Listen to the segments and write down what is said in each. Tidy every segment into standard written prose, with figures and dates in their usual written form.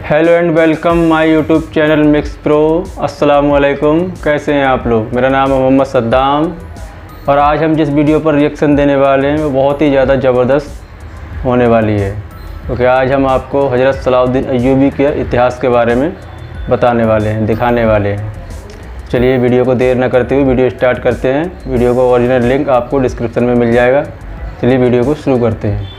Hello and welcome my YouTube channel mix pro. अस्सलाम वालेकुम, कैसे हैं आप लोग। मेरा नाम है मोहम्मद सद्दाम और आज हम जिस वीडियो पर रिएक्शन देने वाले हैं वो बहुत ही ज़्यादा ज़बरदस्त होने वाली है, क्योंकि आज हम आपको हज़रत सलाहुद्दीन अय्यूबी के इतिहास के बारे में बताने वाले हैं, दिखाने वाले हैं। चलिए वीडियो को देर न करते हुए वीडियो स्टार्ट करते हैं। वीडियो का ओरिजिनल लिंक आपको डिस्क्रिप्शन में मिल जाएगा। चलिए वीडियो को शुरू करते हैं।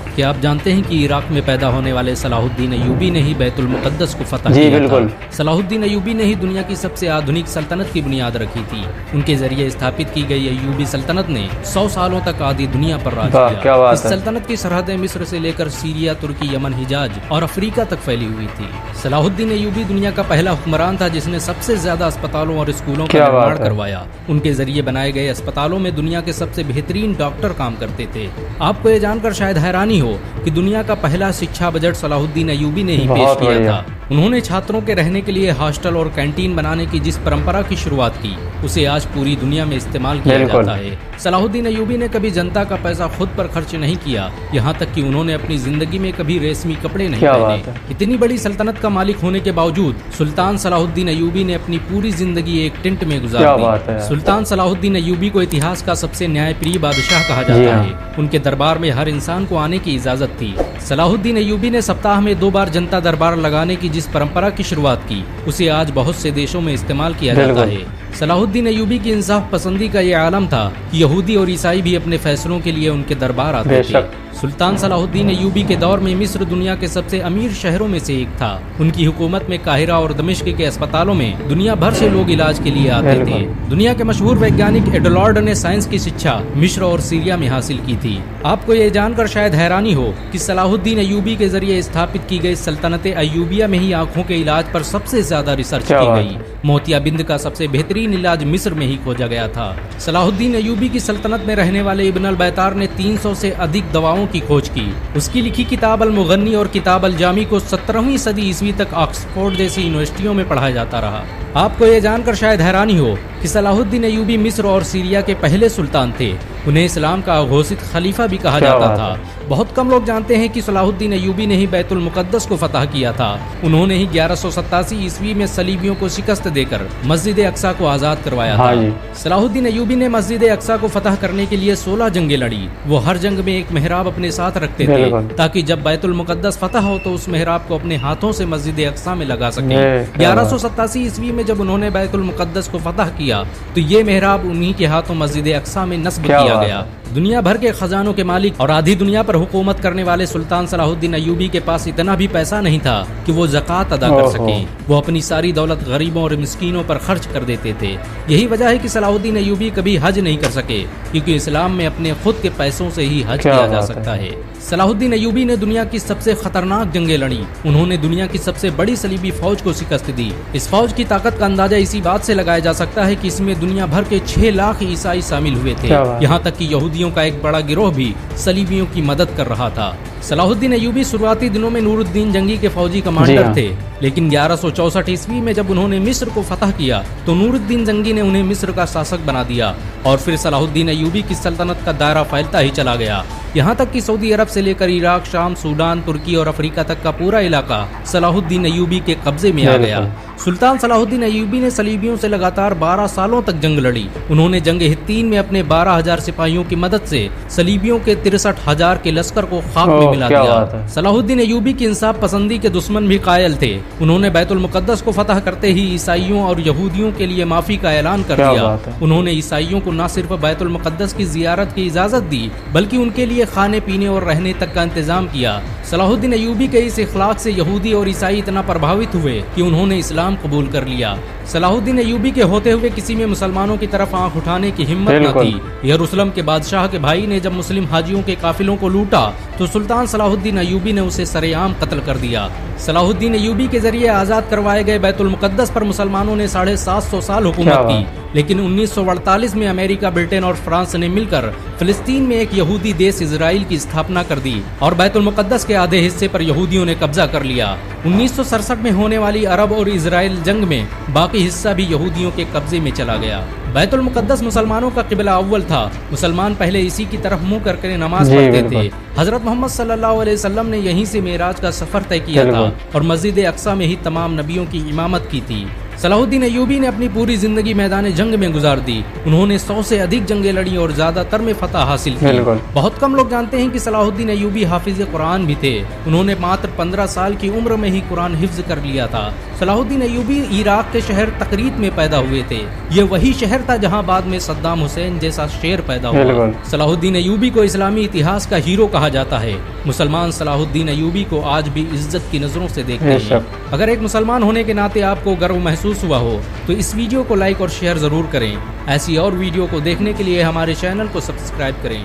क्या आप जानते हैं कि इराक में पैदा होने वाले सलाहुद्दीन अय्यूबी ने ही बैतुल मुक़द्दस को फतह जी किया बिल्कुल। था। सलाहुद्दीन अय्यूबी ने ही दुनिया की सबसे आधुनिक सल्तनत की बुनियाद रखी थी। उनके जरिए स्थापित की गई अय्यूबी सल्तनत ने 100 सालों तक आधी दुनिया पर राज किया। इस सल्तनत की सरहदें मिस्र से लेकर सीरिया, तुर्की, यमन, हिजाज और अफ्रीका तक फैली हुई थी। सलाहुद्दीन अय्यूबी दुनिया का पहला हुक्मरान था जिसने सबसे ज्यादा अस्पतालों और स्कूलों का निर्माण करवाया। उनके जरिए बनाए गए अस्पतालों में दुनिया के सबसे बेहतरीन डॉक्टर काम करते थे। आपको ये जानकर शायद हैरानी हो कि दुनिया का पहला शिक्षा बजट सलाहुद्दीन अय्यूबी ने ही पेश किया था। उन्होंने छात्रों के रहने के लिए हॉस्टल और कैंटीन बनाने की जिस परंपरा की शुरुआत की उसे आज पूरी दुनिया में इस्तेमाल किया जाता है। सलाहुद्दीन अय्यूबी ने कभी जनता का पैसा खुद पर खर्च नहीं किया, यहाँ तक कि उन्होंने अपनी जिंदगी में कभी रेशमी कपड़े नहीं पहने। इतनी बड़ी सल्तनत का मालिक होने के बावजूद सुल्तान सलाहुद्दीन अय्यूबी ने अपनी पूरी जिंदगी एक टेंट में गुजारी दी। सुल्तान सलाहुद्दीन अय्यूबी को इतिहास का सबसे न्यायप्रिय बादशाह कहा जाता है। उनके दरबार में हर इंसान को आने की इजाजत थी। सलाहुद्दीन अय्यूबी ने सप्ताह में 2 बार जनता दरबार लगाने की जिस परंपरा की शुरुआत की उसे आज बहुत से देशों में इस्तेमाल किया जाता है। सलाहुद्दीन अय्यूबी की इंसाफ पसंदी का ये आलम था कि यहूदी और ईसाई भी अपने फैसलों के लिए उनके दरबार आते थे। सुल्तान सलाहुद्दीन अय्यूबी के दौर में मिस्र दुनिया के सबसे अमीर शहरों में से एक था। उनकी हुकूमत में काहिरा और दमिश्क के अस्पतालों में दुनिया भर से लोग इलाज के लिए आते थे। दुनिया के मशहूर वैज्ञानिक एडलॉर्ड ने साइंस की शिक्षा मिस्र और सीरिया में हासिल की थी। आपको ये जानकर शायद हैरानी हो कि सलाहुद्दीन अय्यूबी के जरिए स्थापित की गई सल्तनत अय्यूबिया में ही आंखों के इलाज पर सबसे ज्यादा रिसर्च की गई। मोतियाबिंद का सबसे बेहतरीन इलाज मिस्र में ही खोजा गया था। सलाहुद्दीन अय्यूबी की सल्तनत में रहने वाले इब्न अल बैतार ने 300 से अधिक दवाओं की खोज की। उसकी लिखी किताब अल मुगन्नी और किताब अल जामी को 17वीं सदी ईस्वी तक ऑक्सफोर्ड जैसी यूनिवर्सिटियों में पढ़ाया जाता रहा। आपको ये जानकर शायद हैरानी हो कि सलाहुद्दीन अय्यूबी मिस्र और सीरिया के पहले सुल्तान थे। उन्हें इस्लाम का घोषित खलीफा भी कहा जाता था। बहुत कम लोग जानते हैं कि सलाहुद्दीन अय्यूबी ने ही बैतुल मुक़द्दस को फतह किया था। उन्होंने ही 1187 ईस्वी में सलीबियों को शिकस्त देकर मस्जिद अक्सा को आजाद करवाया था। सलाहुद्दीन अय्यूबी ने मस्जिद अक्सा को फतह करने के लिए 16 जंगें लड़ी। वो हर जंग में एक मेहराब अपने साथ रखते थे ताकि जब बैतुल मुक़द्दस फतह हो तो उस मेहराब को अपने हाथों से मस्जिद अक्सा में लगा सके। 1187 ईस्वी में जब उन्होंने बैतुल मुक़द्दस को फतह किया तो ये मेहराब उन्हीं के हाथों मस्जिद अक्सा में नस्ब किया गया। दुनिया भर के खजानों के मालिक और आधी दुनिया पर हुकूमत करने वाले सुल्तान सलाहुद्दीन अय्यूबी के पास इतना भी पैसा नहीं था कि वो ज़कात अदा कर सके। वो अपनी सारी दौलत गरीबों और मिस्कीनों पर खर्च कर देते थे। यही वजह है कि सलाहुद्दीन अय्यूबी कभी हज नहीं कर सके, क्योंकि इस्लाम में अपने खुद के पैसों से ही हज किया जा सकता है। सलाहुद्दीन अय्यूबी ने दुनिया की सबसे खतरनाक जंगें लड़ी। उन्होंने दुनिया की सबसे बड़ी सलीबी फौज को शिकस्त दी। इस फौज की ताकत का अंदाजा इसी बात से लगाया जा सकता है कि इसमें दुनिया भर के 6 लाख ईसाई शामिल हुए थे। यहाँ तक कि यहूदियों का एक बड़ा गिरोह भी सलीबियों की मदद कर रहा था। सलाहुद्दीन अय्यूबी शुरुआती दिनों में नूरुद्दीन जंगी के फौजी कमांडर थे, लेकिन 1164 ईस्वी में जब उन्होंने मिस्र को फतह किया तो नूरुद्दीन जंगी ने उन्हें मिस्र का शासक बना दिया और फिर सलाहुद्दीन अय्यूबी की सल्तनत का दायरा फैलता ही चला गया। यहाँ तक कि सऊदी अरब से लेकर इराक, शाम, सूडान, तुर्की और अफ्रीका तक का पूरा इलाका सलाहुद्दीन अय्यूबी के कब्जे में आ गया। सुल्तान सलाहुद्दीन अय्यूबी ने सलीबियों से लगातार 12 सालों तक जंग लड़ी। उन्होंने जंग हित्तीन में अपने 12,000 सिपाहियों की मदद से सलीबियों के 63,000 के लश्कर को खाक में मिला दिया। सलाहुद्दीन अय्यूबी की इंसाफ पसंदी के दुश्मन भी कायल थे। उन्होंने बैतुल मुक़द्दस को फतह करते ही ईसाइयों और यहूदियों के लिए माफी का ऐलान कर दिया। उन्होंने ईसाइयों को न सिर्फ बैतुल मुक़द्दस की जियारत की इजाजत दी बल्कि उनके लिए खाने पीने और रहने तक का इंतजाम किया। सलाहुद्दीन अय्यूबी के इस इखलाक से यहूदी और ईसाई इतना प्रभावित हुए कि उन्होंने इस्लाम कबूल कर लिया। सलाहुद्दीन अय्यूबी के होते हुए किसी में मुसलमानों की तरफ आंख उठाने की हिम्मत न थी। यरूशलेम के बादशाह के भाई ने जब मुस्लिम हाजियों के काफिलों को लूटा तो सुल्तान सलाहुद्दीन अय्यूबी ने उसे सरेआम कत्ल कर दिया। सलाहुद्दीन अय्यूबी के जरिए आजाद करवाए गए बैतुल मुक़द्दस पर मुसलमानों ने 750 साल हुकूमत की। लेकिन 1948 में अमेरिका, ब्रिटेन और फ्रांस ने मिलकर फिलिस्तीन में एक यहूदी देश इजराइल की स्थापना कर दी और बैतुल मुकद्दस के आधे हिस्से पर यहूदियों ने कब्जा कर लिया। 1967 में होने वाली अरब और इजराइल जंग में बाकी हिस्सा भी यहूदियों के कब्जे में चला गया। बैतुल मुकद्दस मुसलमानों का किबला अव्वल था। मुसलमान पहले इसी की तरफ मुंह करके नमाज पढ़ते थे। हजरत मोहम्मद सल्लल्लाहु अलैहि वसल्लम ने यहीं से मेराज का सफर तय किया था और मस्जिद अक्सा में ही तमाम नबियों की इमामत की थी। सलाहुद्दीन अय्यूबी ने अपनी पूरी जिंदगी मैदान जंग में गुजार दी। उन्होंने 100 से अधिक जंगें लड़ी और ज्यादातर में फतह हासिल की। बहुत कम लोग जानते हैं कि सलाहुद्दीन अय्यूबी हाफिज कुरान भी थे। उन्होंने मात्र 15 साल की उम्र में ही कुरान हिफ्ज कर लिया था। सलाहुद्दीन अय्यूबी इराक के शहर तकरीत में पैदा हुए थे। ये वही शहर था जहां बाद में सद्दाम हुसैन जैसा शेर पैदा हुआ। सलाहुद्दीन अय्यूबी को इस्लामी इतिहास का हीरो कहा जाता है। मुसलमान सलाहुद्दीन अय्यूबी को आज भी इज्जत की नजरों से देखते हैं। अगर एक मुसलमान होने के नाते आपको गर्व महसूस हुआ हो तो इस वीडियो को लाइक और शेयर जरूर करें। ऐसी और वीडियो को देखने के लिए हमारे चैनल को सब्सक्राइब करें।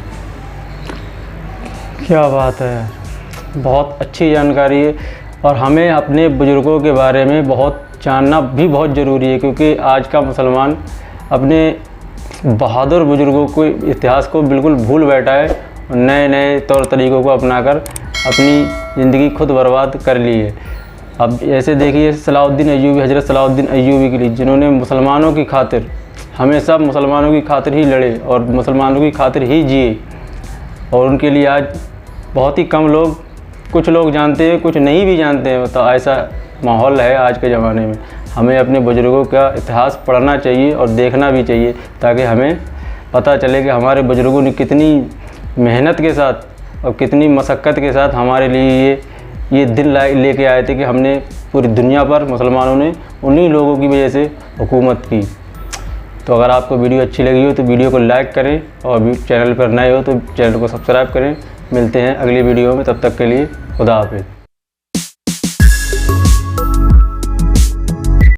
क्या बात है, बहुत अच्छी जानकारी है और हमें अपने बुजुर्गों के बारे में बहुत जानना भी बहुत ज़रूरी है, क्योंकि आज का मुसलमान अपने बहादुर बुजुर्गों को इतिहास को बिल्कुल भूल बैठा है और नए नए तौर तरीक़ों को अपनाकर अपनी ज़िंदगी खुद बर्बाद कर ली है। अब ऐसे देखिए सलाहुद्दीन अय्यूबी, हज़रत सलाहुद्दीन अय्यूबी के लिए जिन्होंने मुसलमानों की खातिर हमेशा मुसलमानों की खातिर ही लड़े और मुसलमानों की खातिर ही जिए, और उनके लिए आज बहुत ही कम लोग, कुछ लोग जानते हैं, कुछ नहीं भी जानते हैं। तो ऐसा माहौल है आज के ज़माने में। हमें अपने बुज़ुर्गों का इतिहास पढ़ना चाहिए और देखना भी चाहिए, ताकि हमें पता चले कि हमारे बुज़ुर्गों ने कितनी मेहनत के साथ और कितनी मशक्क़त के साथ हमारे लिए ये दिन लेके आए थे कि हमने पूरी दुनिया पर मुसलमानों ने उन्हीं लोगों की वजह से हुकूमत की। तो अगर आपको वीडियो अच्छी लगी हो तो वीडियो को लाइक करें और चैनल पर नए हो तो चैनल को सब्सक्राइब करें। मिलते हैं अगली वीडियो में, तब तक के लिए खुदा हाफिज़।